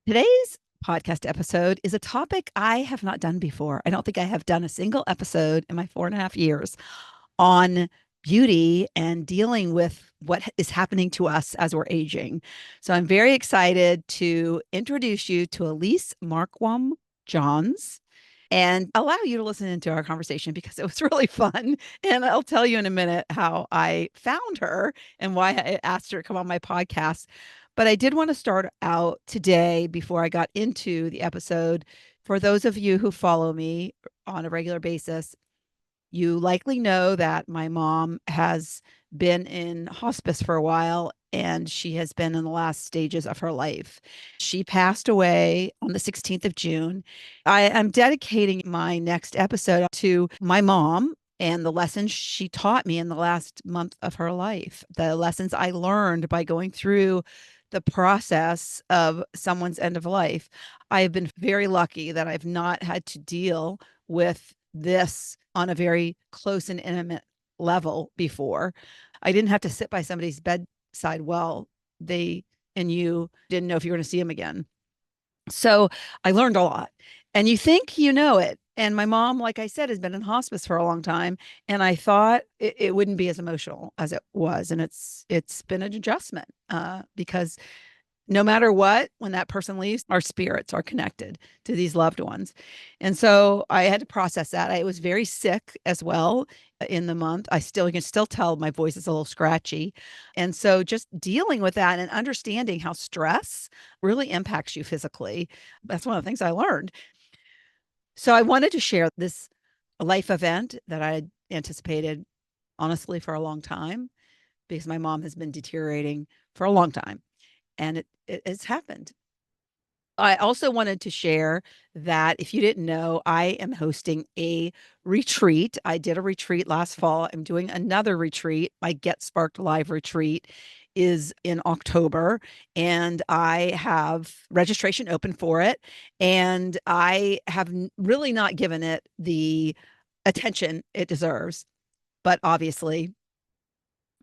Today's podcast episode is a topic I have not done before. I don't think I have done a single episode in my 4.5 years on beauty and dealing with what is happening to us as we're aging. So I'm very excited to introduce you to Elise Marquam-Jahns and allow you to listen into our conversation because it was really fun. And I'll tell you in a minute how I found her and why I asked her to come on my podcast. But I did want to start out today before I got into the episode. For those of you who follow me on a regular basis, you likely know that my mom has been in hospice for a while and she has been in the last stages of her life. She passed away on the 16th of June. I am dedicating my next episode to my mom and the lessons she taught me in the last month of her life, the lessons I learned by going through the process of someone's end of life. I have been very lucky that I've not had to deal with this on a very close and intimate level before. I didn't have to sit by somebody's bedside while they and you didn't know if you were going to see them again. So I learned a lot. And you think you know it. And my mom, like I said, has been in hospice for a long time. And I thought it wouldn't be as emotional as it was. And it's been an adjustment because no matter what, when that person leaves, our spirits are connected to these loved ones. And so I had to process that. I was very sick as well in the month. You can still tell my voice is a little scratchy. And so just dealing with that and understanding how stress really impacts you physically. That's one of the things I learned. So I wanted to share this life event that I had anticipated honestly for a long time because my mom has been deteriorating for a long time and it has happened. I also wanted to share that if you didn't know, I am hosting a retreat. I did a retreat last fall. I'm doing another retreat. My Get Sparked Live retreat is in October, and I have registration open for it. And I have really not given it the attention it deserves. But obviously,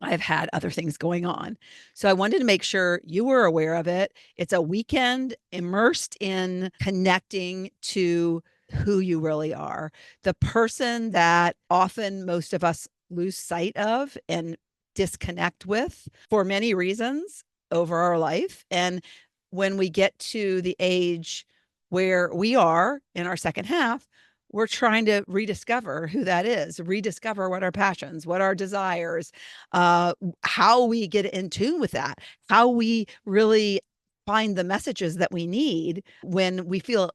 I've had other things going on. So I wanted to make sure you were aware of it. It's a weekend immersed in connecting to who you really are, the person that often most of us lose sight of and disconnect with for many reasons over our life. And when we get to the age where we are in our second half, we're trying to rediscover who that is, rediscover what our passions, what our desires, how we get in tune with that, how we really find the messages that we need when we feel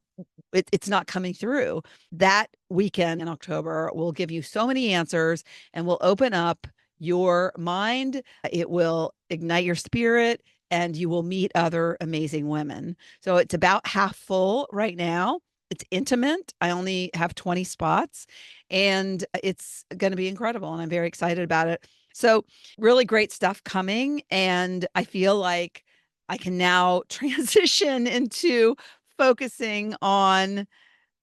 it's not coming through. That weekend in October will give you so many answers and will open up your mind. It will ignite your spirit and you will meet other amazing women. So it's about half full right now. It's intimate. I only have 20 spots and it's going to be incredible. And I'm very excited about it. So, really great stuff coming. And I feel like I can now transition into focusing on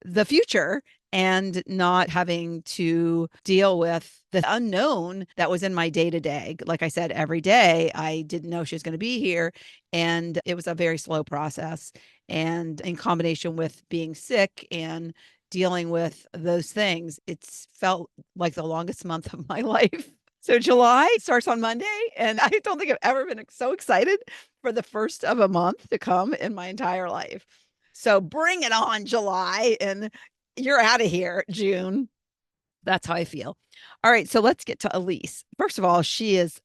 the future and not having to deal with the unknown that was in my day to day. Like I said, every day I didn't know she was going to be here. And it was a very slow process. And in combination with being sick and dealing with those things, it's felt like the longest month of my life. So July starts on Monday, and I don't think I've ever been so excited for the first of a month to come in my entire life. So bring it on, July, and you're out of here, June. That's how I feel. All right, so let's get to Elise. First of all, she is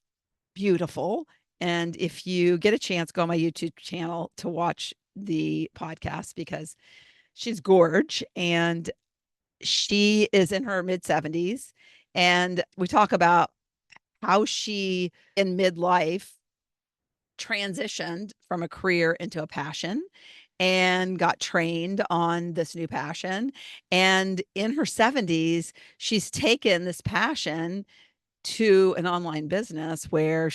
beautiful. And if you get a chance, go on my YouTube channel to watch the podcast because she's gorge and she is in her mid 70s. And we talk about how she, in midlife, transitioned from a career into a passion and got trained on this new passion. And in her 70s, she's taken this passion to an online business where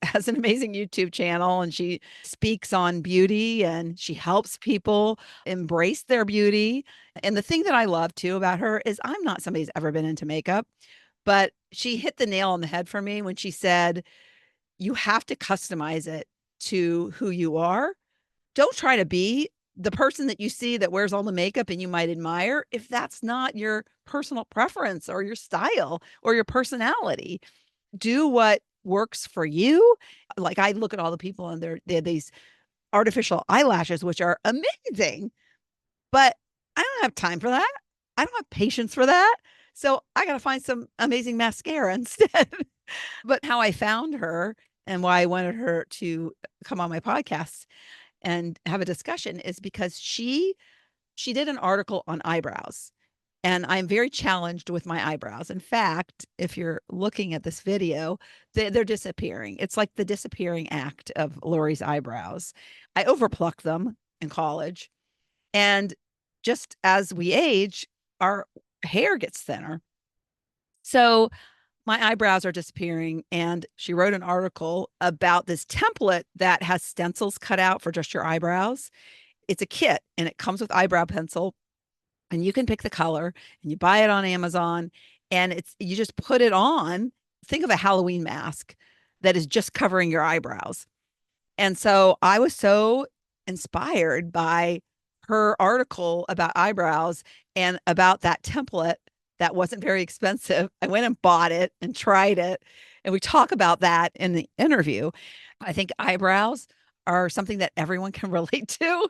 has an amazing YouTube channel and she speaks on beauty and she helps people embrace their beauty. And the thing that I love too about her is I'm not somebody who's ever been into makeup, but she hit the nail on the head for me when she said, you have to customize it to who you are don't try to be the person that you see that wears all the makeup and you might admire if that's not your personal preference or your style or your personality. Do what works for you. Like I look at all the people and they're these artificial eyelashes, which are amazing, but I don't have time for that. I don't have patience for that. So I got to find some amazing mascara instead. But how I found her and why I wanted her to come on my podcast and have a discussion is because she did an article on eyebrows. And I'm very challenged with my eyebrows. In fact, if you're looking at this video, they're disappearing. It's like the disappearing act of Lori's eyebrows. I overplucked them in college. And just as we age, our hair gets thinner. So my eyebrows are disappearing. And she wrote an article about this template that has stencils cut out for just your eyebrows. It's a kit and it comes with eyebrow pencil and you can pick the color and you buy it on Amazon and it's you just put it on. Think of a Halloween mask that is just covering your eyebrows. And so I was so inspired by her article about eyebrows and about that template that wasn't very expensive. I went and bought it and tried it. And we talk about that in the interview. I think eyebrows are something that everyone can relate to.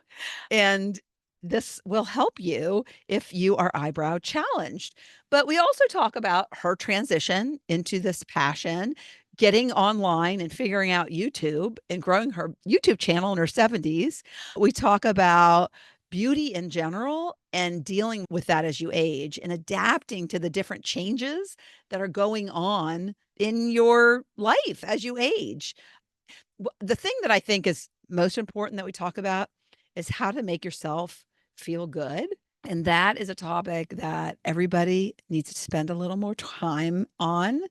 And this will help you if you are eyebrow challenged. But we also talk about her transition into this passion, getting online and figuring out YouTube and growing her YouTube channel in her 70s. We talk about beauty in general and dealing with that as you age and adapting to the different changes that are going on in your life as you age. The thing that I think is most important that we talk about is how to make yourself feel good. And that is a topic that everybody needs to spend a little more time on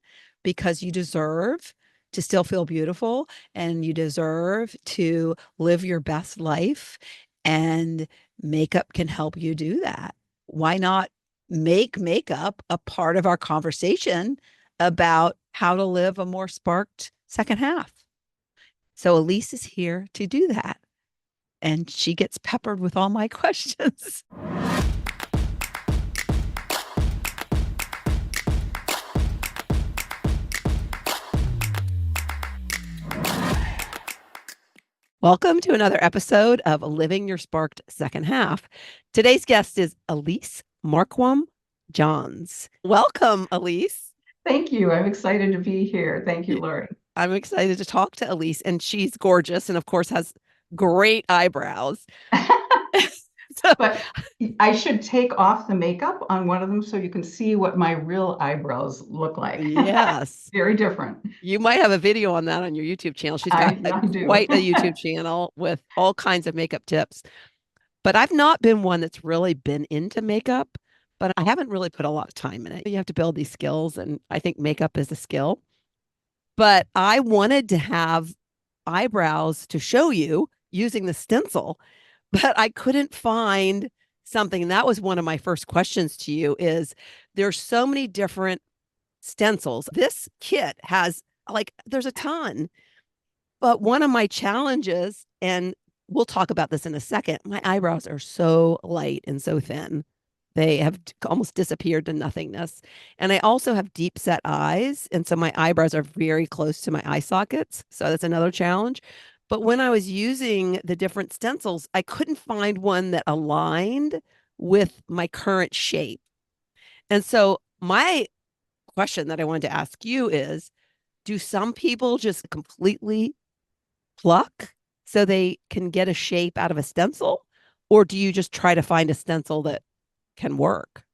because you deserve to still feel beautiful and you deserve to live your best life. And makeup can help you do that. Why not make makeup a part of our conversation about how to live a more sparked second half? So Elise is here to do that. And she gets peppered with all my questions. Welcome to another episode of Living Your Sparked Second Half. Today's guest is Elise Marquam-Jahns. Welcome, Elise. Thank you. I'm excited to be here. Thank you, Lori. I'm excited to talk to Elise, and she's gorgeous and, of course, has great eyebrows. So, But I should take off the makeup on one of them so you can see what my real eyebrows look like. yes, Very different. you might have a video on that on your YouTube channel. She's got I do. quite a YouTube channel with all kinds of makeup tips. But I've not been one that's really been into makeup, but I haven't really put a lot of time in it. You have to build these skills, and I think makeup is a skill. But I wanted to have eyebrows to show you using the stencil, but I couldn't find something. And that was one of my first questions to you is there's so many different stencils. This kit has like there's a ton. But one of my challenges, and we'll talk about this in a second, my eyebrows are so light and so thin. They have almost disappeared to nothingness. And I also have deep set eyes. And so my eyebrows are very close to my eye sockets. So that's another challenge. But when I was using the different stencils, I couldn't find one that aligned with my current shape. And so my question that I wanted to ask you is, do some people just completely pluck so they can get a shape out of a stencil? Or do you just try to find a stencil that can work?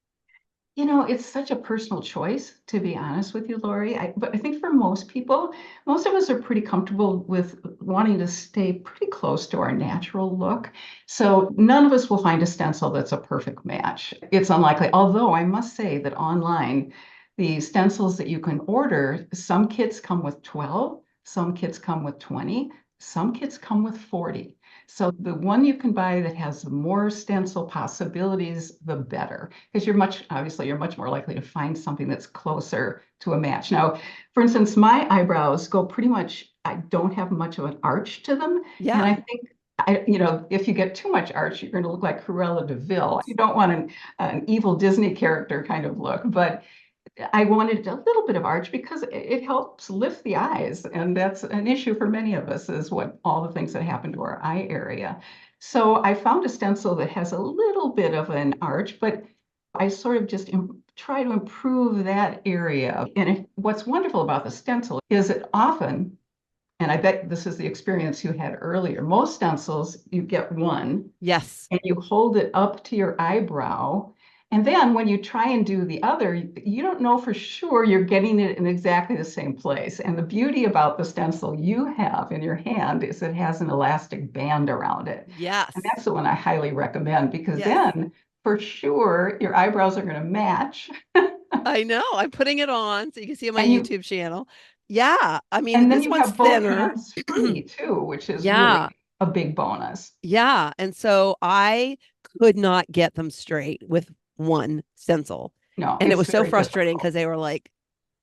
It's such a personal choice, to be honest with you, Lori. But I think for most people, most of us are pretty comfortable with wanting to stay pretty close to our natural look. So none of us will find a stencil that's a perfect match. It's unlikely. Although I must say that online, the stencils that you can order, some kits come with 12, some kits come with 20, some kits come with 40. So the one you can buy that has more stencil possibilities, the better, because obviously you're much more likely to find something that's closer to a match. Now, for instance, my eyebrows go pretty much, I don't have much of an arch to them. And Yeah. I think if you get too much arch, you're going to look like Cruella de Vil. You don't want an evil Disney character kind of look, but I wanted a little bit of arch because it helps lift the eyes. And that's an issue for many of us, is what all the things that happen to our eye area. So I found a stencil that has a little bit of an arch, but I sort of just try to improve that area. And what's wonderful about the stencil is that often, and I bet this is the experience you had earlier, most stencils, you get one Yes. and you hold it up to your eyebrow. And then when you try and do the other, you don't know for sure you're getting it in exactly the same place. And the beauty about the stencil you have in your hand is it has an elastic band around it. And Yes. that's the one I highly recommend, because Yes. then for sure your eyebrows are going to match. I know. I'm putting it on so you can see on my And you YouTube channel. Yeah. I mean, and then this you one's have both thinner. hands free too, which is Yeah. really a big bonus. Yeah. And so I could not get them straight with one stencil. No, And it it's was so very frustrating difficult. because they were like,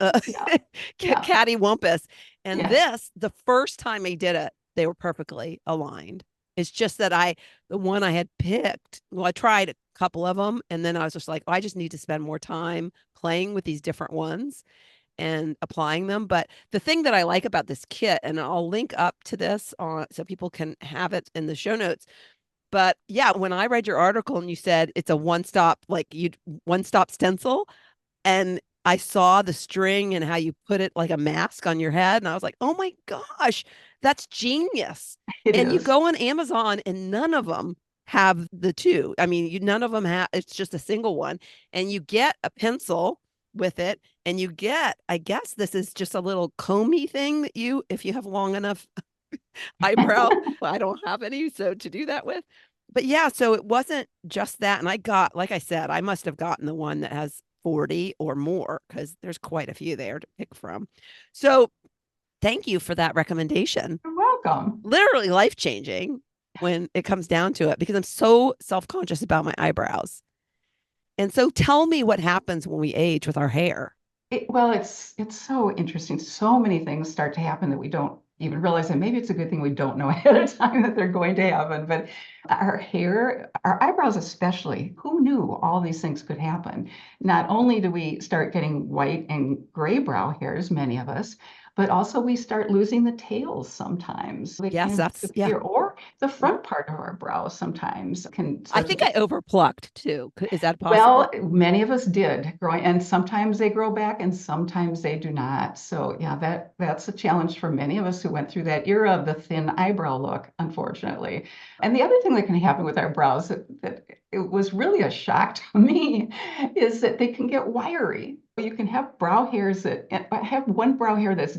uh, Yeah, yeah, cattywampus. And yes. this, the first time I did it, they were perfectly aligned. It's just that the one I had picked, well, I tried a couple of them and then I was just like, oh, I just need to spend more time playing with these different ones and applying them. But the thing that I like about this kit, and I'll link up to this on so people can have it in the show notes. But yeah, when I read your article and you said it's a one stop stencil, and I saw the string and how you put it like a mask on your head, and I was like, oh my gosh, that's genius. It And you is. go on Amazon and none of them have the two. I mean, none of them have, it's just a single one. And you get a pencil with it, and you get, I guess this is just a little comby thing that if you have long enough eyebrow, well, I don't have any, so to do that with. But yeah, so it wasn't just that. And I got, like I said, I must have gotten the one that has 40 or more because there's quite a few there to pick from. So thank you for that recommendation. You're welcome. Literally life changing when it comes down to it because I'm so self conscious about my eyebrows. And so tell me what happens when we age with our hair. Well, it's so interesting. So many things start to happen that we don't even realize, and maybe it's a good thing we don't know ahead of time that they're going to happen. But our hair, our eyebrows especially, who knew all these things could happen? Not only do we start getting white and gray brow hairs, many of us, but also we start losing the tails sometimes. They Yes, can that's, yeah. disappear, or the Mhm. front part of our brow sometimes can I start to think I disappear. overplucked too. Is that Well, possible? many of us did growing, and sometimes they grow back and sometimes they do not. So yeah, that's a challenge for many of us who went through that era of the thin eyebrow look, unfortunately. And the other thing that can happen with our brows that it was really a shock to me is that they can get wiry. You can have brow hairs that I have one brow hair that's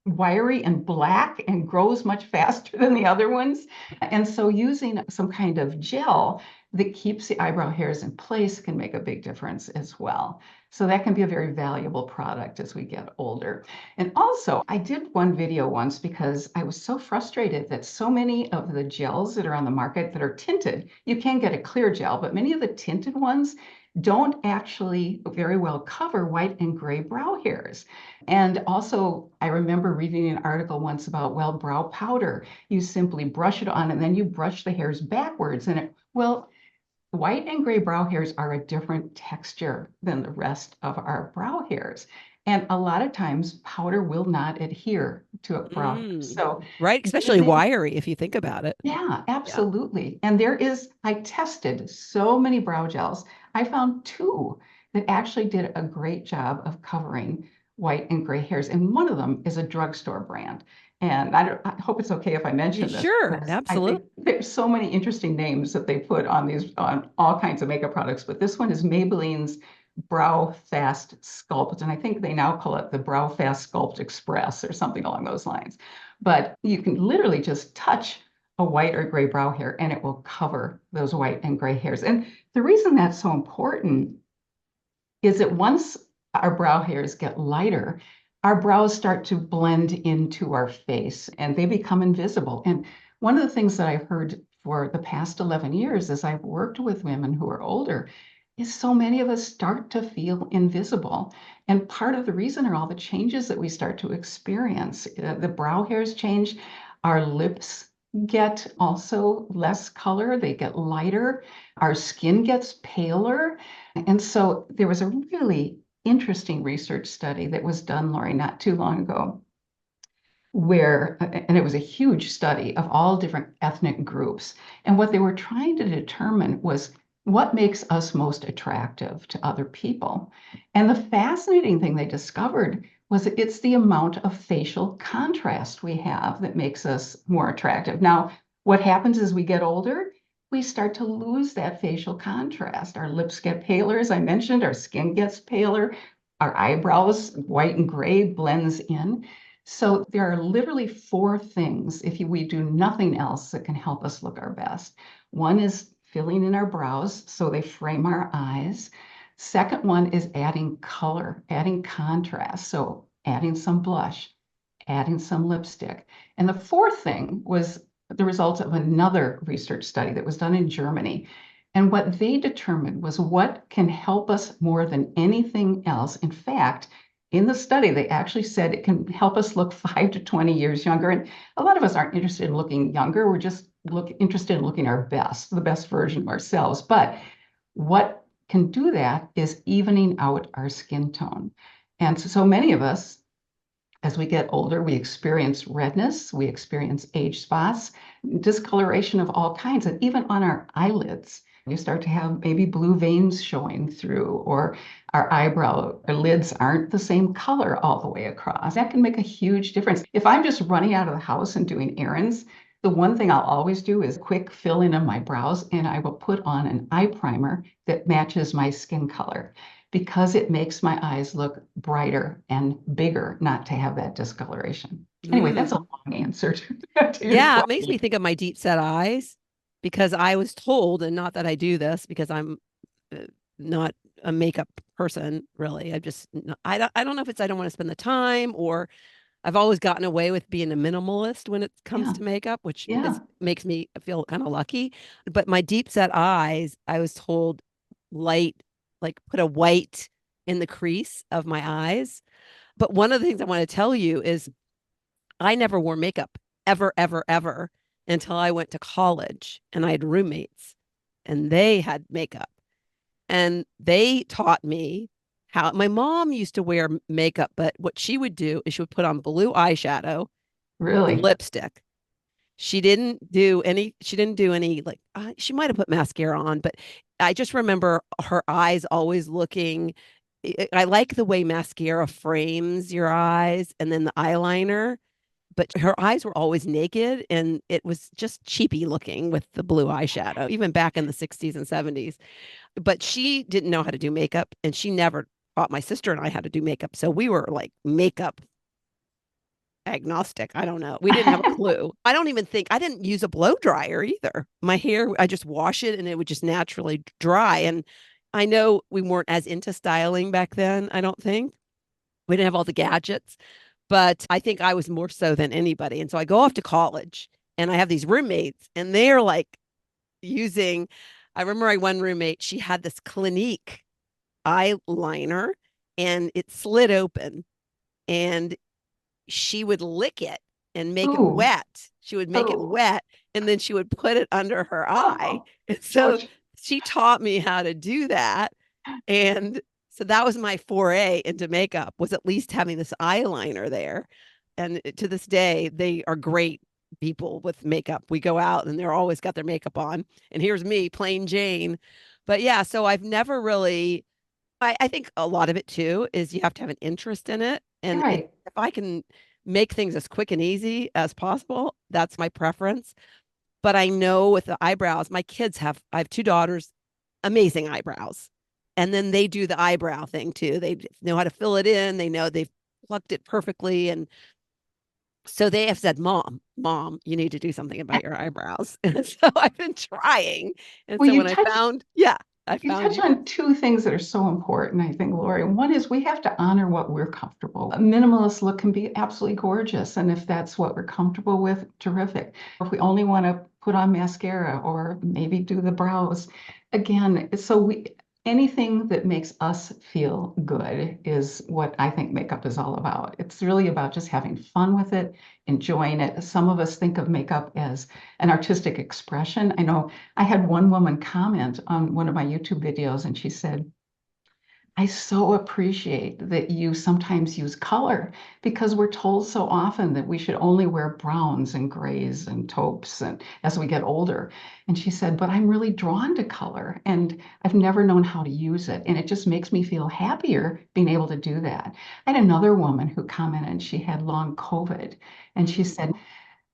wiry and black and grows much faster than the other ones. And so using some kind of gel that keeps the eyebrow hairs in place can make a big difference as well. So that can be a very valuable product as we get older. And also, I did one video once because I was so frustrated that so many of the gels that are on the market that are tinted, you can get a clear gel, but many of the tinted ones don't actually very well cover white and gray brow hairs. And also, I remember reading an article once about, well, brow powder. You simply brush it on and then you brush the hairs backwards. Well, white and gray brow hairs are a different texture than the rest of our brow hairs. And a lot of times, powder will not adhere to a brow hair. Mm, So right. Especially using wiry if you think about it. yeah, Yeah. absolutely. And I tested so many brow gels. I found two that actually did a great job of covering white and gray hairs. And one of them is a drugstore brand. And I hope it's okay if I You mention this sure? because I Absolutely. think there's so many interesting names that they put on on all kinds of makeup products. But this one is Maybelline's Brow Fast Sculpt. And I think they now call it the Brow Fast Sculpt Express or something along those lines. But you can literally just touch a white or gray brow hair and it will cover those white and gray hairs. And the reason that's so important is that once our brow hairs get lighter, our brows start to blend into our face and they become invisible. And one of the things that I've heard for the past 11 years as I've worked with women who are older is so many of us start to feel invisible. And part of the reason are all the changes that we start to experience. The brow hairs change, our lips get also less color, they get lighter, our skin gets paler. And so there was a really interesting research study that was done, Lori, not too long ago, where, and it was a huge study of all different ethnic groups. And what they were trying to determine was what makes us most attractive to other people. And the fascinating thing they discovered was that it's the amount of facial contrast we have that makes us more attractive. Now, what happens as we get older? We start to lose that facial contrast. Our lips get paler, as I mentioned, our skin gets paler, our eyebrows, white and gray, blends in. So there are literally four things, if we do nothing else, that can help us look our best. One is filling in our brows so they frame our eyes. Second one is adding color, adding contrast. So adding some blush, adding some lipstick. And the fourth thing was the result of another research study that was done in Germany. And what they determined was what can help us more than anything else. In fact, in the study, they actually said it can help us look 5 to 20 years younger. And a lot of us aren't interested in looking younger. We're just interested in looking our best, the best version of ourselves. But what can do that is evening out our skin tone. And so many of us, as we get older, we experience redness, we experience age spots, discoloration of all kinds, and even on our eyelids. You start to have maybe blue veins showing through, or our eyebrow our lids aren't the same color all the way across. That can make a huge difference. If I'm just running out of the house and doing errands, the one thing I'll always do is quick fill in on my brows, and I will put on an eye primer that matches my skin color because it makes my eyes look brighter and bigger, not to have that discoloration. Anyway, that's a Mm. long answer to your Yeah, it makes question. me think of my deep set eyes because I was told, and not that I do this because I'm not a makeup person really. I don't know if it's I don't want to spend the time or I've always gotten away with being a minimalist when it comes Yeah, to makeup, which is yeah. makes me feel kind of lucky. But my deep set eyes, I was told light, like put a white in the crease of my eyes. But one of the things I want to tell you is I never wore makeup ever, ever, ever until I went to college and I had roommates and they had makeup and they taught me how my mom used to wear makeup, but what she would do is she would put on blue eyeshadow and Really? lipstick. She didn't do any like she might have put mascara on, but I just remember her eyes always looking I like the way mascara frames your eyes and then the eyeliner, but her eyes were always naked and it was just cheapy looking with the blue eyeshadow, even back in the 60s and 70s. But she didn't know how to do makeup and she never taught my sister and I how to do makeup. So we were like makeup agnostic. I don't know. We didn't have a clue. I don't even think I didn't use a blow dryer either. My hair, I just wash it and it would just naturally dry. And I know we weren't as into styling back then, I don't think. We didn't have all the gadgets, but I think I was more so than anybody. And so I go off to college and I have these roommates and they're like using, I remember my one roommate, she had this Clinique eyeliner and it slid open and she would lick it and make it Ooh, wet. She would make it oh, wet and then she would put it under her eye. oh, And so ouch. she taught me how to do that. And so that was my foray into makeup was at least having this eyeliner there. And to this day, they are great people with makeup. We go out and they're always got their makeup on. And here's me, plain Jane. But yeah, so I've never really I think a lot of it too is you have to have an interest in it. And it, Right. if I can make things as quick and easy as possible, that's my preference. But I know with the eyebrows, I have two daughters, amazing eyebrows. And then they do the eyebrow thing too. They know how to fill it in. They know they've plucked it perfectly. And so they have said, Mom, you need to do something about your eyebrows. And so I've been trying. And Well, so when yeah, I you found touch you. on two things that are so important, I think, Lori. One is we have to honor what we're comfortable. A minimalist look can be absolutely gorgeous. And if that's what we're comfortable with, terrific. If we only want to put on mascara or maybe do the brows, again, so anything that makes us feel good is what I think makeup is all about. It's really about just having fun with it, enjoying it. Some of us think of makeup as an artistic expression. I know I had one woman comment on one of my YouTube videos, and she said, I so appreciate that you sometimes use color because we're told so often that we should only wear browns and grays and taupes and as we get older. And she said, but I'm really drawn to color and I've never known how to use it. And it just makes me feel happier being able to do that. I had another woman who commented, and she had long COVID, and she Mm. said,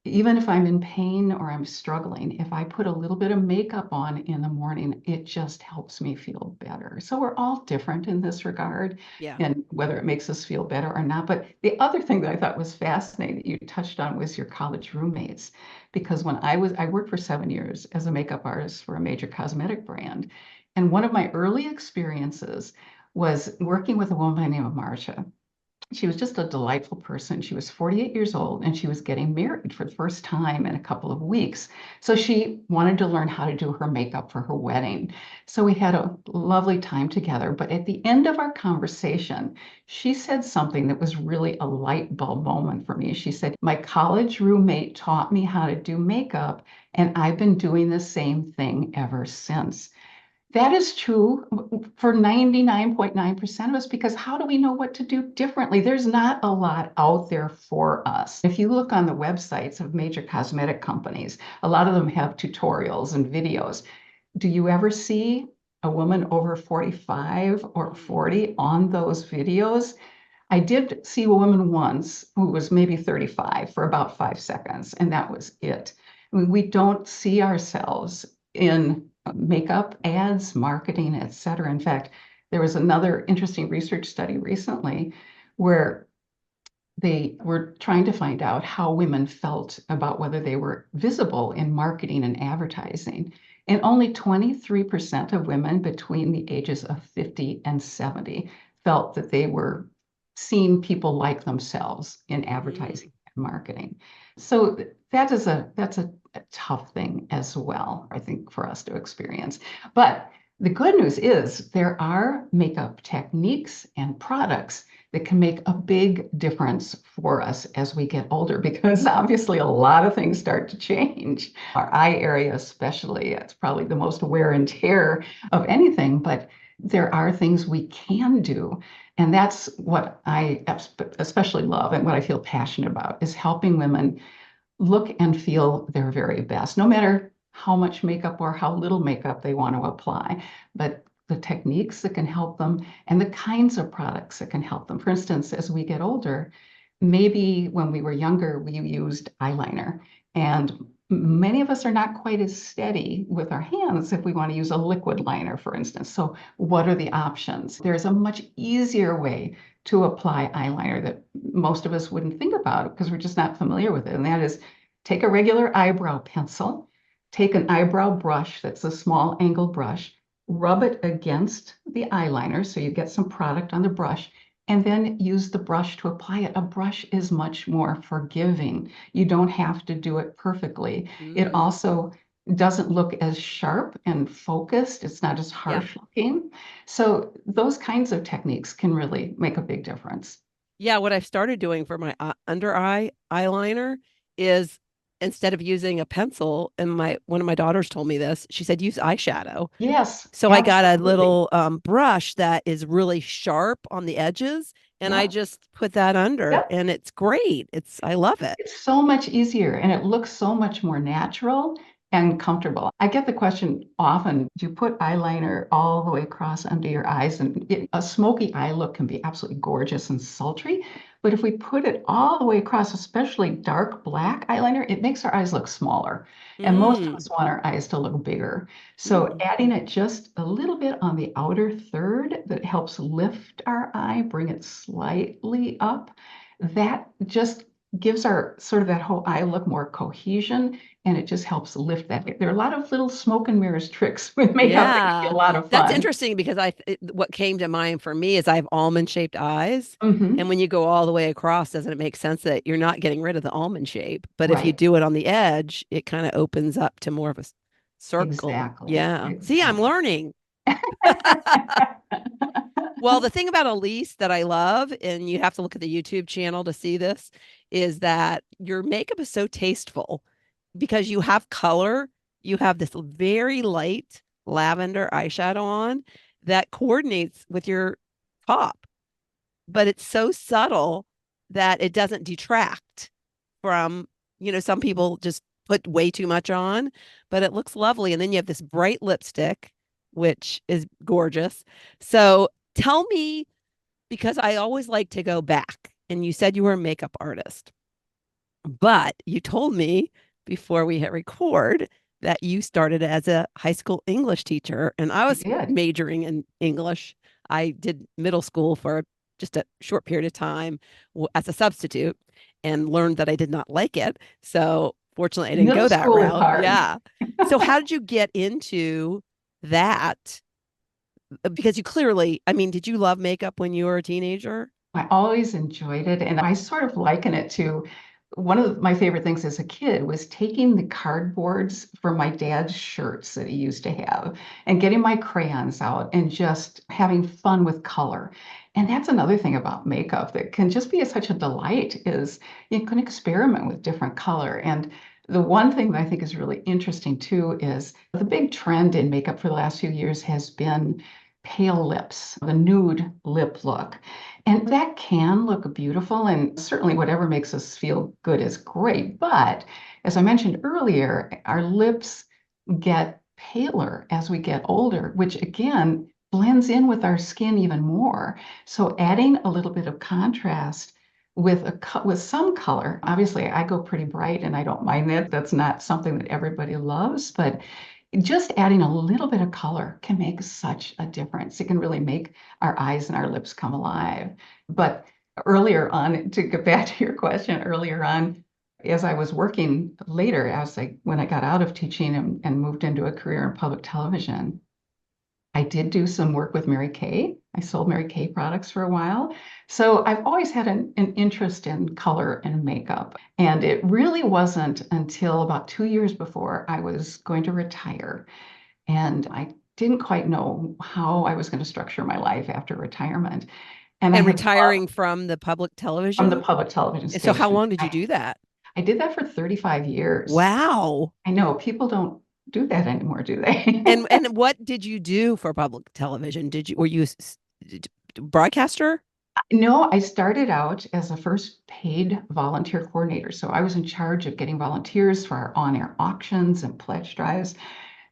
even if I'm in pain or I'm struggling, if I put a little bit of makeup on in the morning, it just helps me feel better. So we're all different in this regard, Yeah. and whether it makes us feel better or not. But the other thing that I thought was fascinating that you touched on was your college roommates. Because I worked for 7 years as a makeup artist for a major cosmetic brand. And one of my early experiences was working with a woman by the name of Marcia. She was just a delightful person. She was 48 years old and she was getting married for the first time in a couple of weeks. So she wanted to learn how to do her makeup for her wedding. So we had a lovely time together. But at the end of our conversation, she said something that was really a light bulb moment for me. She said, my college roommate taught me how to do makeup, and I've been doing the same thing ever since. That is true for 99.9% of us because how do we know what to do differently? There's not a lot out there for us. If you look on the websites of major cosmetic companies, a lot of them have tutorials and videos. Do you ever see a woman over 45 or Mm. 40 on those videos? I did see a woman once who was maybe 35 for about 5 seconds, and that was it. I mean, we don't see ourselves in makeup ads, marketing, et cetera. In fact, there was another interesting research study recently where they were trying to find out how women felt about whether they were visible in marketing and advertising. And only 23% of women between the ages of 50 and 70 felt that they were seeing people like themselves in Mm. advertising and marketing. So that's a tough thing as well, I think, for us to experience. But the good news is there are makeup techniques and products that can make a big difference for us as we get older because obviously a lot of things start to change. Our eye area, especially, it's probably the most wear and tear of anything, but there are things we can do. And that's what I especially love and what I feel passionate about is helping women look and feel their very best, no matter how much makeup or how little makeup they want to apply, but the techniques that can help them and the kinds of products that can help them. For instance, as we get older, maybe when we were younger, we used eyeliner, and many of us are not quite as steady with our hands if we want to use a liquid liner, for instance. So, what are the options? There's a much easier way to apply eyeliner that most of us wouldn't think about because we're just not familiar with it. And that is take a regular eyebrow pencil, take an eyebrow brush that's a small angled brush, rub it against the eyeliner so you get some product on the brush, and then use the brush to apply it. A brush is much more forgiving. You don't have to do it perfectly. It Mm. also doesn't look as sharp and focused. It's not as Yeah. harsh looking. So those kinds of techniques can really make a big difference. Yeah, what I've started doing for my under eye eyeliner is instead of using a pencil, and my one of my daughters told me this, she said use eyeshadow. Yes, So I got a absolutely. little brush that is really sharp on the edges, and I Yeah. just put that under, Yep. and it's great. I love it. It's so much easier and it looks so much more natural and comfortable. I get the question often, do you put eyeliner all the way across under your eyes? And a smoky eye look can be absolutely gorgeous and sultry. But if we put it all the way across, especially dark black eyeliner, it makes our eyes look smaller. And most of Mm. us want our eyes to look bigger. So Mm. adding it just a little bit on the outer third that helps lift our eye, bring it slightly up, that just gives our sort of that whole eye look more cohesion and it just helps lift that. There are a lot of little smoke and mirrors tricks with makeup that can be a Yeah, lot of that's fun. interesting because what came to mind for me is I have almond shaped eyes. And Hmm. when you go all the way across, doesn't it make sense that you're not getting rid of the almond shape? But if you Right. do it on the edge, it kind of opens up to more of a circle. Exactly. Yeah. See, I'm Exactly. learning. Well, the thing about Elise that I love, and you have to look at the YouTube channel to see this, is that your makeup is so tasteful because you have color. You have this very light lavender eyeshadow on that coordinates with your top, but it's so subtle that it doesn't detract from, some people just put way too much on, but it looks lovely. And then you have this bright lipstick, which is gorgeous. So tell me, because I always like to go back, and you said you were a makeup artist, but you told me before we hit record that you started as a high school English teacher, and I I was did. majoring in English. I did middle school for just a short period of time as a substitute and learned that I did not like it. So fortunately, I didn't Middle go that school is route. hard. Yeah. So how did you get into that? Because you clearly, I mean, did you love makeup when you were a teenager? I always enjoyed it. And I sort of liken it to one of my favorite things as a kid was taking the cardboards from my dad's shirts that he used to have and getting my crayons out and just having fun with color. And that's another thing about makeup that can just be such a delight is you can experiment with different color. And the one thing that I think is really interesting too is the big trend in makeup for the last few years has been pale lips, the nude lip look. And that can look beautiful, and certainly whatever makes us feel good is great. But as I mentioned earlier, our lips get paler as we get older, which again blends in with our skin even more. So adding a little bit of contrast with some color, obviously I go pretty bright and I don't mind that. That's not something that everybody loves, but just adding a little bit of color can make such a difference. It can really make our eyes and our lips come alive. But earlier on, to get back to your question, earlier on, as I was working later, when I got out of teaching and moved into a career in public television, I did do some work with Mary Kay. I sold Mary Kay products for a while. So I've always had an interest in color and makeup. And it really wasn't until about 2 years before I was going to retire. And I didn't quite know how I was going to structure my life after retirement. And I And had loved retiring from the public from the television? public television And so how station. long did you do that? I did that for 35 years. Wow. I know people don't do that anymore, do they? And what did you do for public television? Were you broadcaster? No, I started out as a first paid volunteer coordinator. So I was in charge of getting volunteers for our on-air auctions and pledge drives.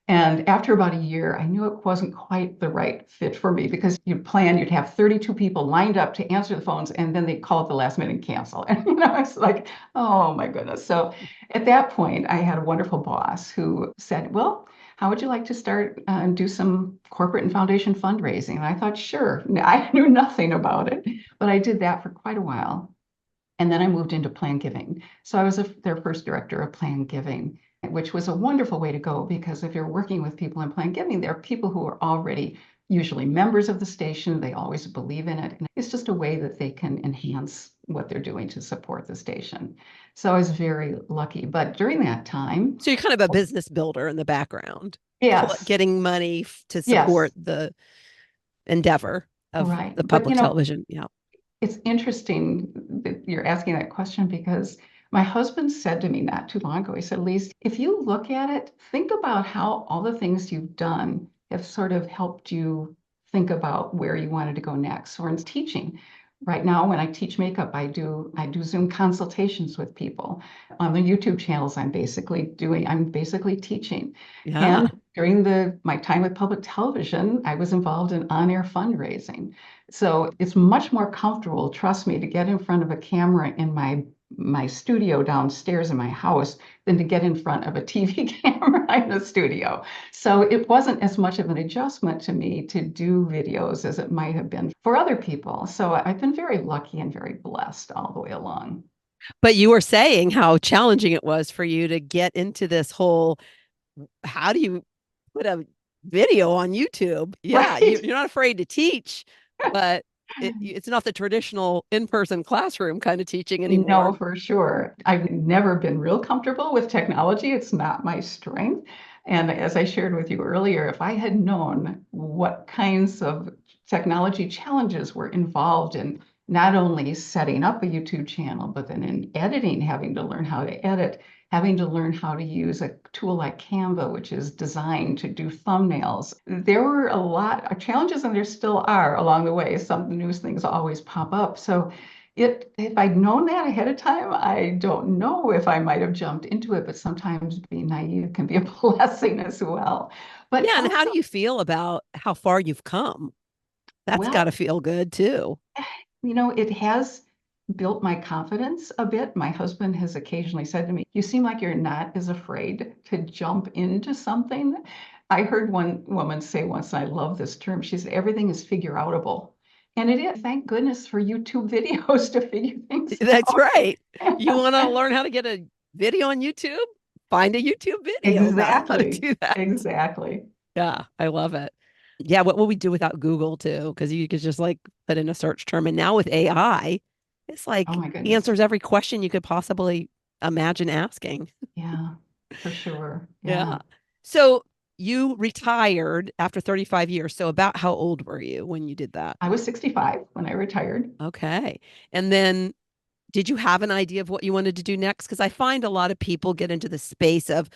And after about a year, I knew it wasn't quite the right fit for me because you'd have 32 people lined up to answer the phones, and then they call at the last minute and cancel. And it's like, oh my goodness. So at that point, I had a wonderful boss who said, well, how would you like to start and do some corporate and foundation fundraising? And I thought, sure. I knew nothing about it, but I did that for quite a while. And then I moved into plan giving. So I was their first director of plan giving, which was a wonderful way to go because if you're working with people in plan giving, there are people who are already usually members of the station. They always believe in it. And it's just a way that they can enhance what they're doing to support the station. So I was very lucky. But during that time, So you're kind of a business builder in the background, yes, getting money to yes, support the endeavor of right. the But public television. Yeah. it's interesting that you're asking that question because my husband said to me not too long ago, he said, Lise, if you look at it, think about how all the things you've done have sort of helped you think about where you wanted to go next. Or in teaching. Right now, when I teach makeup, I do Zoom consultations with people. On the YouTube channels, I'm basically teaching. Yeah. And during my time with public television, I was involved in on-air fundraising. So it's much more comfortable, trust me, to get in front of a camera in my studio downstairs in my house than to get in front of a TV camera in the studio. So it wasn't as much of an adjustment to me to do videos as it might have been for other people. So I've been very lucky and very blessed all the way along. But you were saying how challenging it was for you to get into this whole, how do you put a video on YouTube? Yeah, Right. you're not afraid to teach, but it's not the traditional in-person classroom kind of teaching No, anymore. for sure. I've never been real comfortable with technology. It's not my strength. And as I shared with you earlier, if I had known what kinds of technology challenges were involved in not only setting up a YouTube channel, but then in editing, having to learn how to edit, having to learn how to use a tool like Canva, which is designed to do thumbnails. There were a lot of challenges, and there still are along the way. Some new things always pop up. So if I'd known that ahead of time, I don't know if I might have jumped into it, but sometimes being naive can be a blessing as well. But Yeah. And how also, do you feel about how far you've come? That's got well, to feel good too. it has built my confidence a bit. My husband has occasionally said to me, "You seem like you're not as afraid to jump into something." I heard one woman say once, and I love this term, she said, "Everything is figure outable." And it is. Thank goodness for YouTube videos to figure things That's out. right. You want to learn how to get a video on YouTube? Find a YouTube video about how to Exactly. do that. Exactly. Yeah, I love it. Yeah, what would we do without Google too? Because you could just like put in a search term. And now with AI, it's Oh like my goodness. answers every question you could possibly imagine asking. Yeah, for sure. Yeah. Yeah. So you retired after 35 years. So about how old were you when you did that? I was 65 when I retired. Okay. And then did you have an idea of what you wanted to do next? Because I find a lot of people get into the space of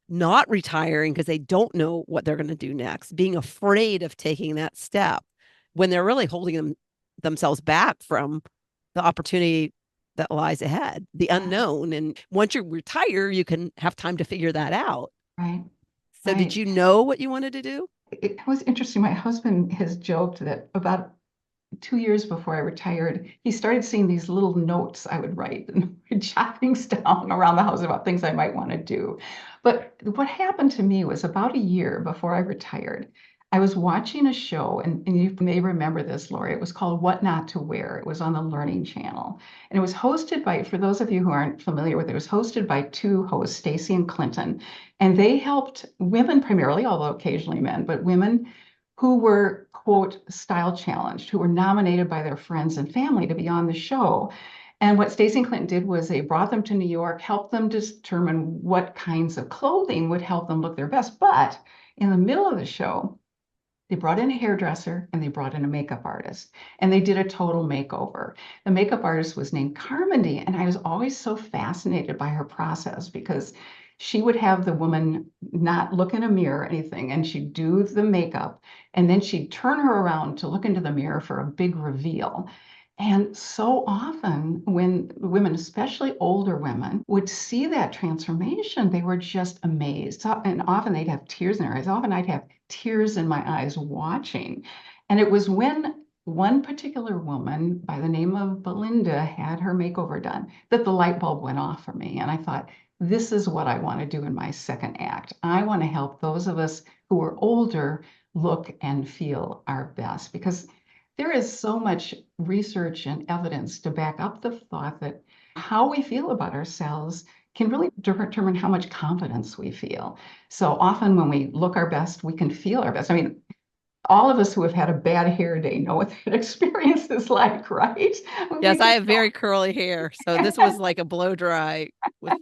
not retiring because they don't know what they're going to do next, being afraid of taking that step when they're really holding themselves back from the opportunity that lies ahead, the Yeah, unknown. And once you retire, you can have time to figure that out. right, So, did right. you know what you wanted to do? It was interesting. My husband has joked that about 2 years before I retired, he started seeing these little notes I would write and jot things down around the house about things I might want to do. But what happened to me was about a year before I retired, I was watching a show, and you may remember this, Lori. It was called What Not to Wear. It was on the Learning Channel. And it was hosted by, for those of you who aren't familiar with it, it was hosted by two hosts, Stacy and Clinton. And they helped women primarily, although occasionally men, but women who were, quote, style challenged, who were nominated by their friends and family to be on the show. And what Stacey and Clinton did was they brought them to New York, helped them determine what kinds of clothing would help them look their best. But in the middle of the show, they brought in a hairdresser and they brought in a makeup artist and they did a total makeover. The makeup artist was named Carmody, and I was always so fascinated by her process because she would have the woman not look in a mirror or anything, and she'd do the makeup, and then she'd turn her around to look into the mirror for a big reveal. And so often, when women, especially older women, would see that transformation, they were just amazed. And often they'd have tears in their eyes. Often I'd have tears in my eyes watching. And it was when one particular woman by the name of Belinda had her makeover done that the light bulb went off for me. And I thought, this is what I want to do in my second act. I want to help those of us who are older look and feel our best because there is so much research and evidence to back up the thought that how we feel about ourselves can really determine how much confidence we feel. So often when we look our best, we can feel our best. I mean, all of us who have had a bad hair day know what that experience is like, right? Yes, We I just have very curly hair. So this was like a blow dry with,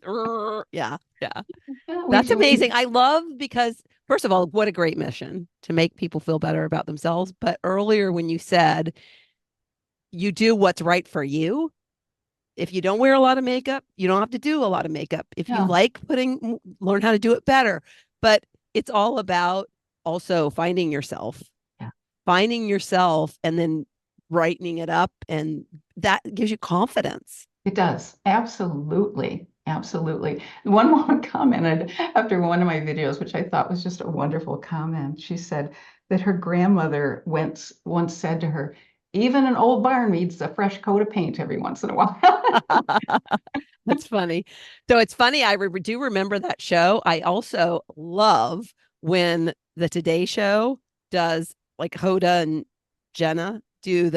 yeah, yeah. we That's do amazing. I love because, first of all, what a great mission to make people feel better about themselves. But earlier, when you said you do what's right for you, if you don't wear a lot of makeup, you don't have to do a lot of makeup. If you yeah, like learn how to do it better. But it's all about also yeah. finding yourself and then brightening it up. And that gives you confidence. It does. Absolutely. Absolutely. One woman commented after one of my videos, which I thought was just a wonderful comment. She said that her grandmother once said to her, even an old barn needs a fresh coat of paint every once in a while. That's funny. So it's funny. Do remember that show. I also love when the Today Show does like Hoda and Jenna do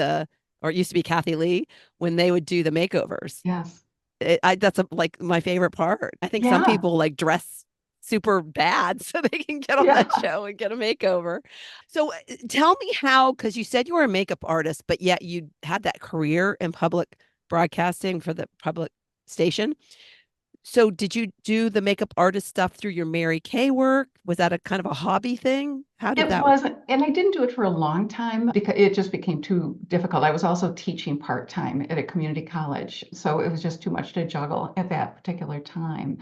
or it used to be Kathy Lee when they would do the makeovers. Yes. That's like my favorite part. I think some Yeah. people like dress super bad so they can get on Yeah. that show and get a makeover. So tell me how, because you said you were a makeup artist, but yet you had that career in public broadcasting for the public station. So did you do the makeup artist stuff through your Mary Kay work? Was that a kind of a hobby thing? How did It that? wasn't, and I didn't do it for a long time because it just became too difficult. I was also teaching part-time at a community college, so it was just too much to juggle at that particular time.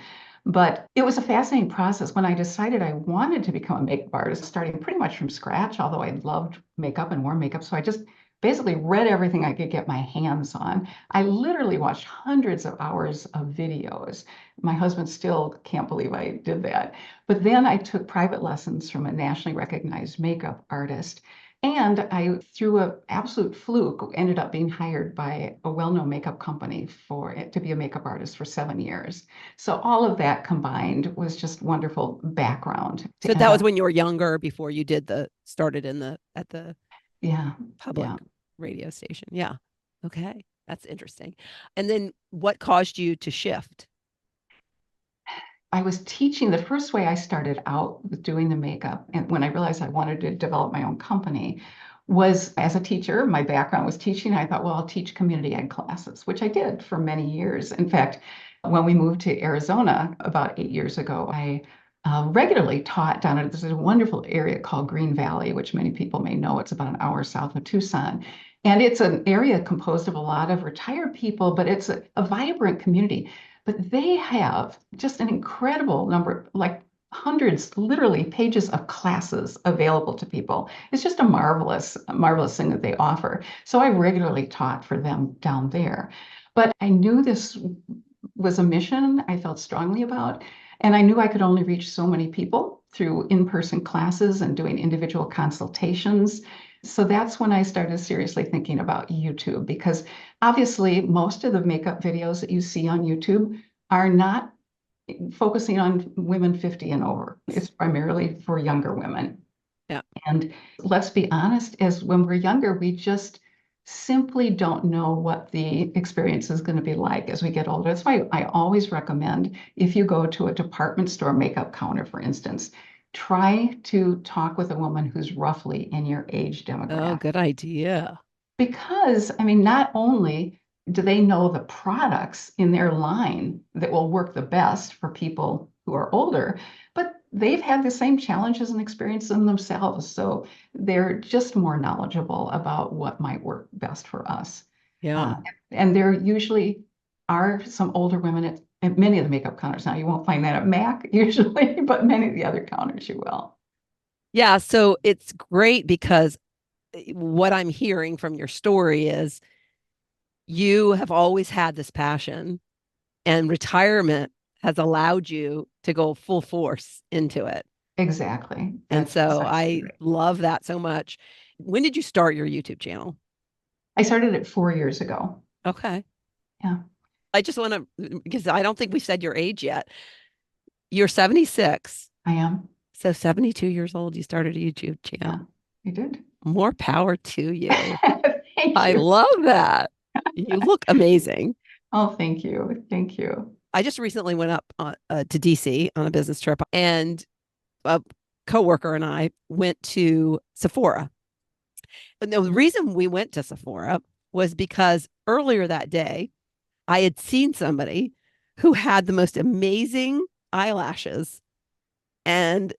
But it was a fascinating process when I decided I wanted to become a makeup artist, starting pretty much from scratch, although I loved makeup and wore makeup. So I just basically read everything I could get my hands on. I literally watched hundreds of hours of videos. My husband still can't believe I did that. But then I took private lessons from a nationally recognized makeup artist. And I, through an absolute fluke, ended up being hired by a well-known makeup company for it to be a makeup artist for 7 years. So all of that combined was just wonderful background So to that end was up. when you were younger before you did the started in the at the Yeah, public yeah. radio station. Yeah. Okay. That's interesting. And then what caused you to shift? I was teaching. The first way I started out with doing the makeup, and when I realized I wanted to develop my own company, was as a teacher. My background was teaching. I thought, well, I'll teach community ed classes, which I did for many years. In fact, when we moved to Arizona about 8 years ago, I regularly taught down at this is a wonderful area called Green Valley, which many people may know. It's about an hour south of Tucson. And it's an area composed of a lot of retired people, but it's a vibrant community. But they have just an incredible number, like hundreds, literally pages of classes available to people. It's just a marvelous thing that they offer. So I regularly taught for them down there. But I knew this was a mission I felt strongly about. And I knew I could only reach so many people through in-person classes and doing individual consultations. So that's when I started seriously thinking about YouTube because obviously most of the makeup videos that you see on YouTube are not focusing on women 50 and over. It's primarily for younger women. Yeah. And let's be honest, as when we're younger, we just simply don't know what the experience is going to be like as we get older. That's why I always recommend if you go to a department store makeup counter, for instance, try to talk with a woman who's roughly in your age Oh, demographic. good idea. Because, I mean, not only do they know the products in their line that will work the best for people who are older, but they've had the same challenges and experiences themselves. So they're just more knowledgeable about what might work best for us. Yeah. Uh, and there usually are some older women at many of the makeup counters. Now, you won't find that at MAC usually, but many of the other counters you will. Yeah. So it's great because what I'm hearing from your story is you have always had this passion and retirement has allowed you to go full force into it. Exactly. And That's so precisely I right. love that so much. When did you start your YouTube channel? I started it 4 years ago. Okay. Yeah, I just want to, because I don't think we said your age yet. You're 76. I am. So 72 years old, you started a YouTube Yeah, channel. you did. More power to you. Thank I you. love that. You look amazing. Oh, thank you. Thank you. I just recently went up to DC on a business trip, and a coworker and I went to Sephora. And the reason we went to Sephora was because earlier that day, I had seen somebody who had the most amazing eyelashes. And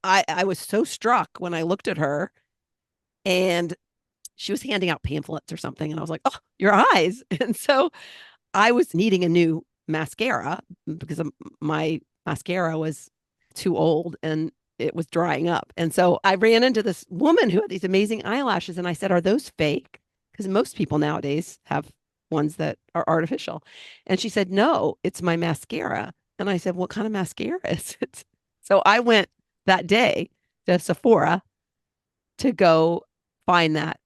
I was so struck when I looked at her and she was handing out pamphlets or something. And I was like, oh, your eyes. And so I was needing a new mascara because my mascara was too old and it was drying up. And so I ran into this woman who had these amazing eyelashes and I said, are those fake? Because most people nowadays have ones that are artificial. And she said, no, it's my mascara. And I said, what kind of mascara is it? So I went that day to Sephora to go find that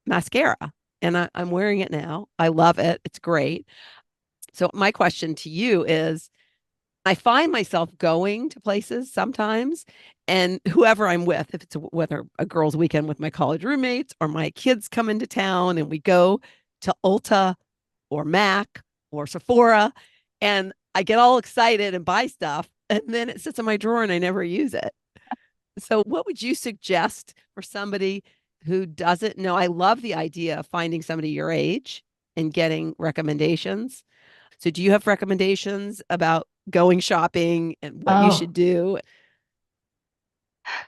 mascara. And I'm wearing it now. I love it. It's great. So my question to you is I find myself going to places sometimes and whoever I'm with, if it's whether a girls' weekend with my college roommates or my kids come into town and we go to Ulta or Mac or Sephora and I get all excited and buy stuff and then it sits in my drawer and I never use it. So what would you suggest for somebody who doesn't know? I love the idea of finding somebody your age and getting recommendations. So do you have recommendations about going shopping and what you should Oh, do?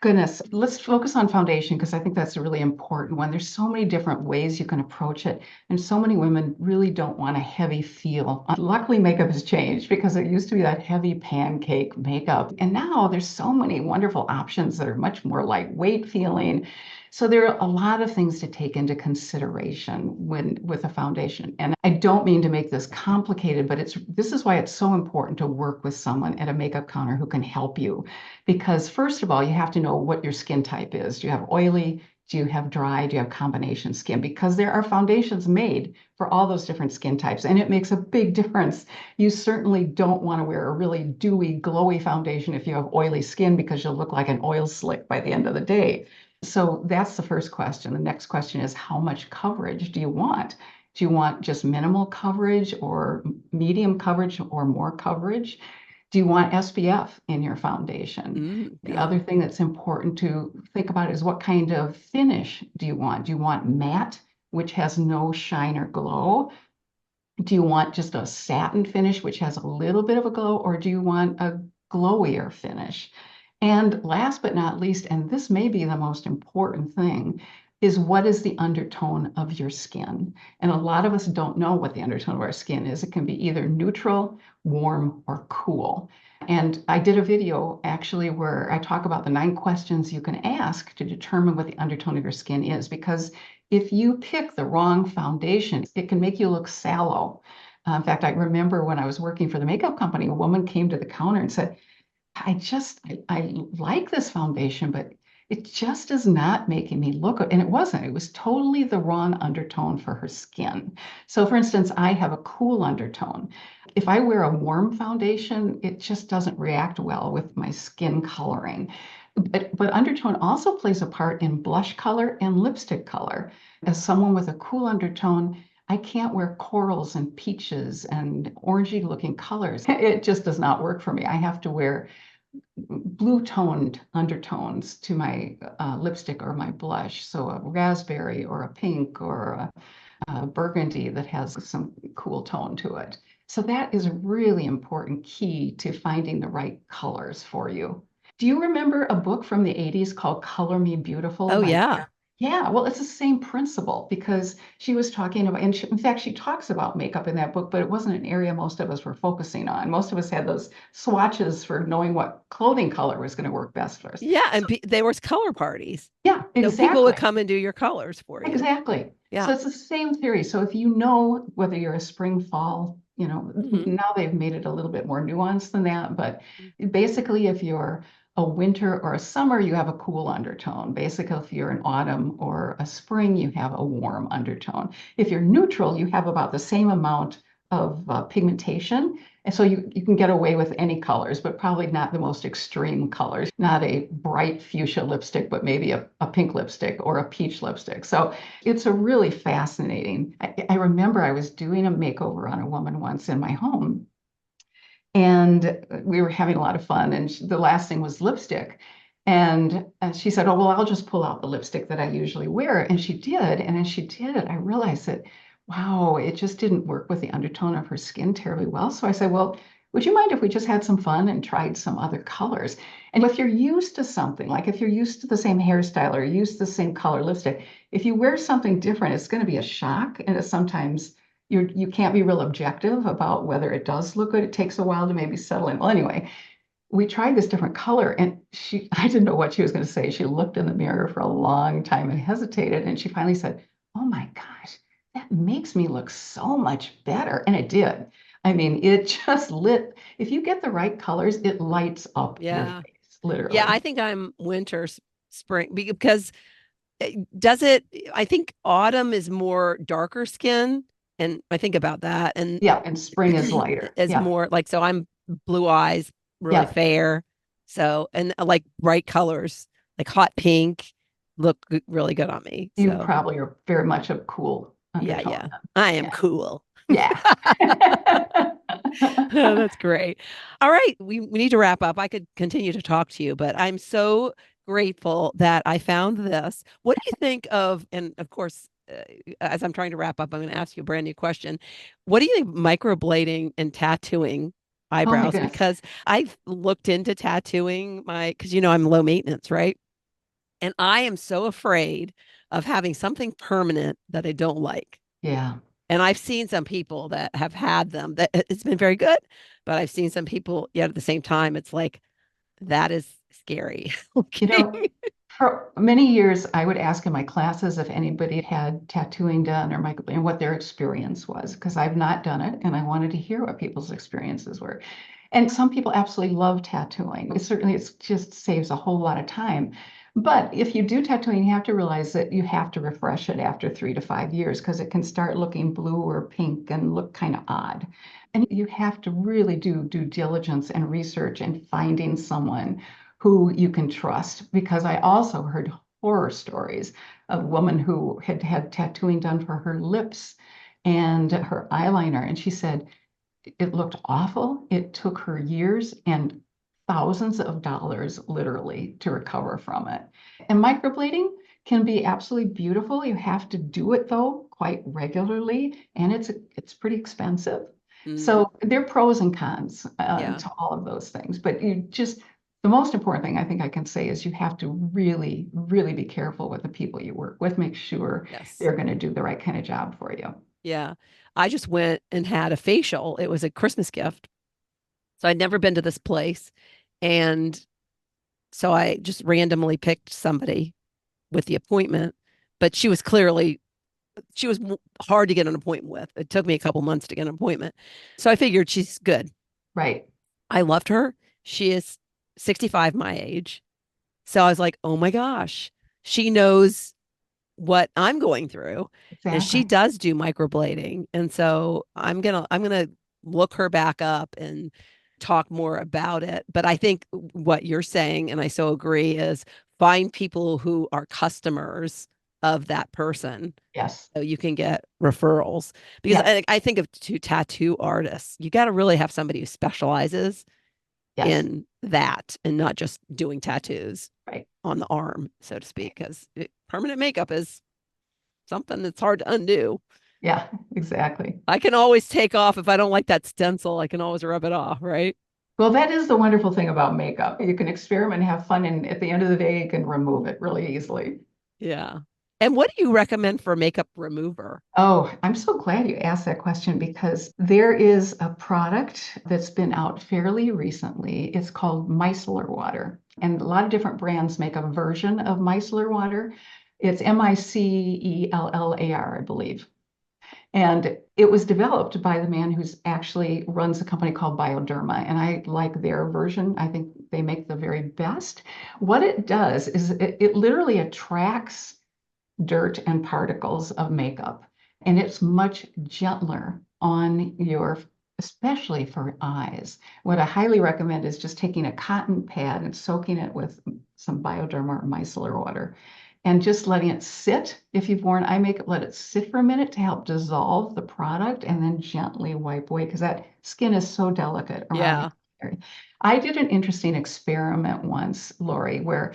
goodness, let's focus on foundation because I think that's a really important one. There's so many different ways you can approach it, and so many women really don't want a heavy feel. Luckily, makeup has changed because it used to be that heavy pancake makeup, and now there's so many wonderful options that are much more lightweight feeling. So there are a lot of things to take into consideration when with a foundation. And I don't mean to make this complicated, but this is why it's so important to work with someone at a makeup counter who can help you because first of all, you have to know what your skin type is. Do you have oily? Do you have dry? Do you have combination skin? Because there are foundations made for all those different skin types, and it makes a big difference. You certainly don't want to wear a really dewy, glowy foundation if you have oily skin because you'll look like an oil slick by the end of the day. So that's the first question. The next question is how much coverage do you want? Do you want just minimal coverage or medium coverage or more coverage? Do you want SPF in your foundation? The Yeah. other thing that's important to think about is what kind of finish do you want? Do you want matte, which has no shine or glow? Do you want just a satin finish, which has a little bit of a glow, or do you want a glowier finish? And last but not least, and this may be the most important thing, is what is the undertone of your skin? And a lot of us don't know what the undertone of our skin is. It can be either neutral, warm, or cool. And I did a video actually where I talk about the 9 questions you can ask to determine what the undertone of your skin is, because if you pick the wrong foundation, it can make you look sallow. In fact, I remember when I was working for the makeup company, a woman came to the counter and said, I like this foundation, but it just is not making me look good. And it wasn't. It was totally the wrong undertone for her skin. So, for instance, I have a cool undertone. If I wear a warm foundation, it just doesn't react well with my skin coloring. But undertone also plays a part in blush color and lipstick color. As someone with a cool undertone, I can't wear corals and peaches and orangey looking colors. It just does not work for me. I have to wear blue toned undertones to my lipstick or my blush. So a raspberry or a pink or a burgundy that has some cool tone to it. So that is a really important key to finding the right colors for you. Do you remember a book from the 80s called Color Me Beautiful Oh, by yeah. yeah, well, it's the same principle because she was talking about, and in fact, she talks about makeup in that book, but it wasn't an area most of us were focusing on. Most of us had those swatches for knowing what clothing color was going to work best for us. Yeah. And So, there was color parties. yeah, So people would exactly. come and do your colors for you. Exactly. Yeah. So it's the same theory. So if you know whether you're a spring, fall, Hmm. now they've made it a little bit more nuanced than that. But basically, if you're a winter or a summer, you have a cool undertone. Basically, if you're an autumn or a spring, you have a warm undertone. If you're neutral, you have about the same amount of pigmentation. And so you can get away with any colors, but probably not the most extreme colors. Not a bright fuchsia lipstick, but maybe a pink lipstick or a peach lipstick. So it's a really fascinating. I remember I was doing a makeover on a woman once in my home, and we were having a lot of fun. And the last thing was lipstick. And she said, "Oh, well, I'll just pull out the lipstick that I usually wear." And she did. And as she did it, I realized that, wow, it just didn't work with the undertone of her skin terribly well. So I said, "Well, would you mind if we just had some fun and tried some other colors?" And if you're used to something, like if you're used to the same hairstyle or used to the same color lipstick, if you wear something different, it's going to be a shock. And it's sometimes you can't be real objective about whether it does look good. It takes a while to maybe settle in. Well, anyway, we tried this different color and I didn't know what she was going to say. She looked in the mirror for a long time and hesitated. And she finally said, "Oh my gosh, that makes me look so much better." And it did. I mean, it just lit. If you get the right colors, it lights up your Yeah. face, Yeah. I literally. think I'm winter, spring, because does it, I think autumn is more darker skin. And I think about that. And Yeah. And spring is lighter. is Yeah. more like, so I'm blue eyes, really Yeah. fair. So, and I like bright colors, like hot pink, look really good on me. You So, probably are very much a cool yeah, undertone. yeah. I am Yeah. cool. Yeah. Oh, that's great. All right. We need to wrap up. I could continue to talk to you, but I'm so grateful that I found this. What do you think of, and of course, as I'm trying to wrap up, I'm going to ask you a brand new question. What do you think microblading and tattooing Oh my eyebrows? goodness. Because I've looked into tattooing because I'm low maintenance, right? And I am so afraid of having something permanent that I don't like. Yeah. And I've seen some people that have had them that it's been very good, but I've seen some people, yet at the same time, it's like, that is scary. You Okay. know, for many years, I would ask in my classes if anybody had tattooing done or and what their experience was, because I've not done it and I wanted to hear what people's experiences were. And some people absolutely love tattooing. It just saves a whole lot of time. But if you do tattooing, you have to realize that you have to refresh it after 3 to 5 years because it can start looking blue or pink and look kind of odd. And you have to really do due diligence and research and finding someone who you can trust. Because I also heard horror stories of a woman who had had tattooing done for her lips and her eyeliner. And she said, it looked awful. It took her years and thousands of dollars, literally, to recover from it. And microblading can be absolutely beautiful. You have to do it though quite regularly, and it's pretty expensive. Mm, So there are pros and cons yeah. to all of those things. But the most important thing I think I can say is you have to really, really be careful with the people you work with. Make sure Yes. they're going to do the right kind of job for you. Yeah. I just went and had a facial. It was a Christmas gift. So I'd never been to this place. And so I just randomly picked somebody with the appointment, but she was hard to get an appointment with. It took me a couple months to get an appointment. So I figured she's good. Right. I loved her. She is 65 my age. So I was like, oh my gosh, she knows what I'm going through. And she Exactly. does do microblading. And so I'm gonna look her back up and talk more about it. But I think what you're saying, and I so agree, is find people who are customers of that person Yes. so you can get referrals. Because Yes. I think of two tattoo artists, you got to really have somebody who specializes Yes. in that and not just doing tattoos Right. on the arm, so to speak, because permanent makeup is something that's hard to undo. Yeah, exactly. I can always take off if I don't like that stencil, I can always rub it off, right? Well, that is the wonderful thing about makeup. You can experiment, have fun, and at the end of the day, you can remove it really easily. Yeah. And what do you recommend for a makeup remover? Oh, I'm so glad you asked that question because there is a product that's been out fairly recently. It's called micellar water. And a lot of different brands make a version of micellar water. It's Micellar, I believe. And it was developed by the man who's actually runs a company called Bioderma. And I like their version. I think they make the very best. What it does is it literally attracts dirt and particles of makeup. And it's much gentler on especially for eyes. What I highly recommend is just taking a cotton pad and soaking it with some Bioderma or micellar water and just letting it sit. If you've worn eye makeup, let it sit for a minute to help dissolve the product and then gently wipe away because that skin is so delicate around the Yeah. area. I did an interesting experiment once, Lori, where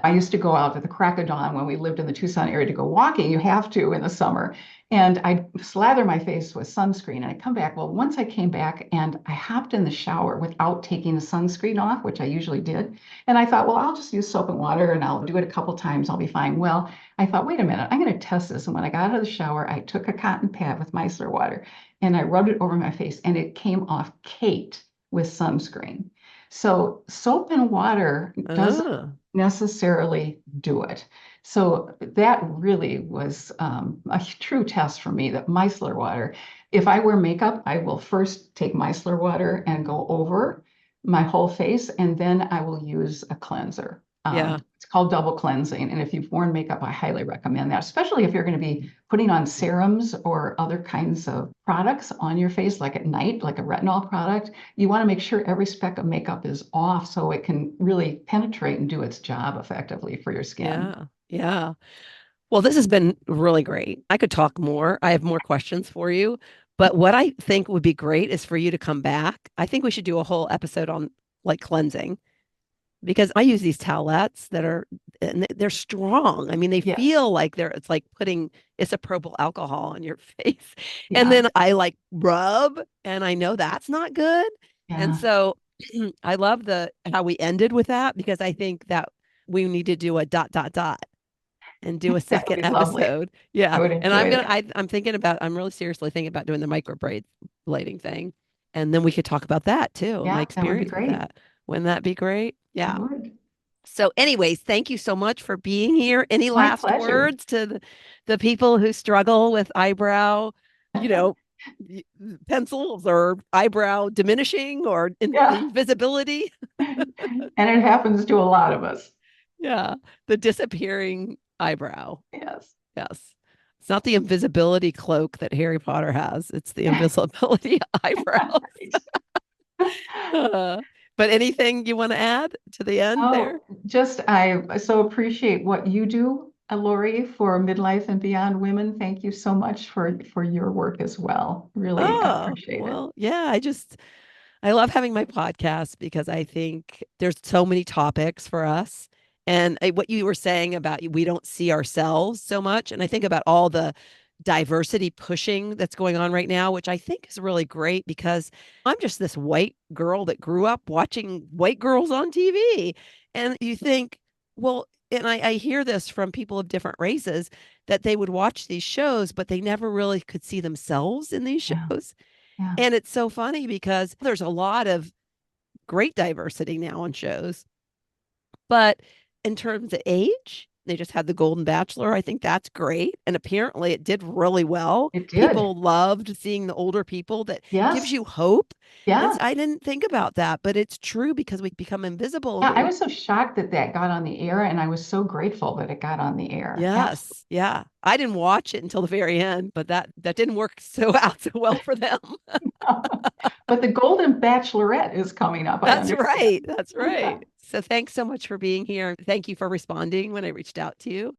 I used to go out at the crack of dawn when we lived in the Tucson area to go walking. You have to in the summer. And I'd slather my face with sunscreen and I'd come back. Well, once I came back and I hopped in the shower without taking the sunscreen off, which I usually did. And I thought, well, I'll just use soap and water and I'll do it a couple times. I'll be fine. Well, I thought, wait a minute, I'm going to test this. And when I got out of the shower, I took a cotton pad with micellar water and I rubbed it over my face and it came off caked with sunscreen. So soap and water doesn't Oh, necessarily do it. So that really was a true test for me that micellar water, if I wear makeup, I will first take micellar water and go over my whole face, and then I will use a cleanser. yeah. It's called double cleansing. And if you've worn makeup, I highly recommend that, especially if you're going to be putting on serums or other kinds of products on your face, like at night, like a retinol product. You want to make sure every speck of makeup is off so it can really penetrate and do its job effectively for your skin. Yeah. Yeah. Well, this has been really great. I could talk more. I have more questions for you. But what I think would be great is for you to come back. I think we should do a whole episode on like cleansing because I use these towelettes that are and they're strong. I mean, they Yes. feel like it's like putting isopropyl alcohol on your face. And Yeah. then I like rub, and I know that's not good. And Yeah. so I love the how we ended with that, because I think that we need to do a dot dot dot and do a That would second be lovely. episode. I Yeah. would And enjoy that. I'm thinking about, I'm really seriously thinking about doing the micro braid blading thing. And then we could talk about that too, my Yeah, that would be experience with great. that. Wouldn't that be great? It Yeah. would. So, anyways, thank you so much for being here. Any My last pleasure. words to the people who struggle with eyebrow, you know, pencils or eyebrow diminishing or Yeah. invisibility? And it happens to a lot of us. Yeah, the disappearing eyebrow. Yes. Yes. It's not the invisibility cloak that Harry Potter has, it's the invisibility eyebrows. Uh, but anything you want to add to the end there? Oh, just I so appreciate what you do, Lori, for midlife and beyond women. Thank you so much for your work as well. Really Oh, appreciate it. well, yeah, I love having my podcast because I think there's so many topics for us. And what you were saying about we don't see ourselves so much. And I think about all the diversity pushing that's going on right now, which I think is really great because I'm just this white girl that grew up watching white girls on TV. And you think, well, and I hear this from people of different races that they would watch these shows, but they never really could see themselves in these Yeah. shows. Yeah. And it's so funny because there's a lot of great diversity now on shows. But in terms of age, they just had the Golden Bachelor. I think that's great. And apparently it did really well. It did. People loved seeing the older people. That gives Yes. you hope. And Yes. I didn't think about that, but it's true because we become invisible and Yeah, I we, was so shocked that that got on the air, and I was so grateful that it got on the air. Absolutely. yes, yeah. I didn't watch it until the very end, but that didn't work so out so well for them. But the Golden Bachelorette is coming up, I That's understand. right. That's right. So thanks so much for being here. Thank you for responding when I reached out to you.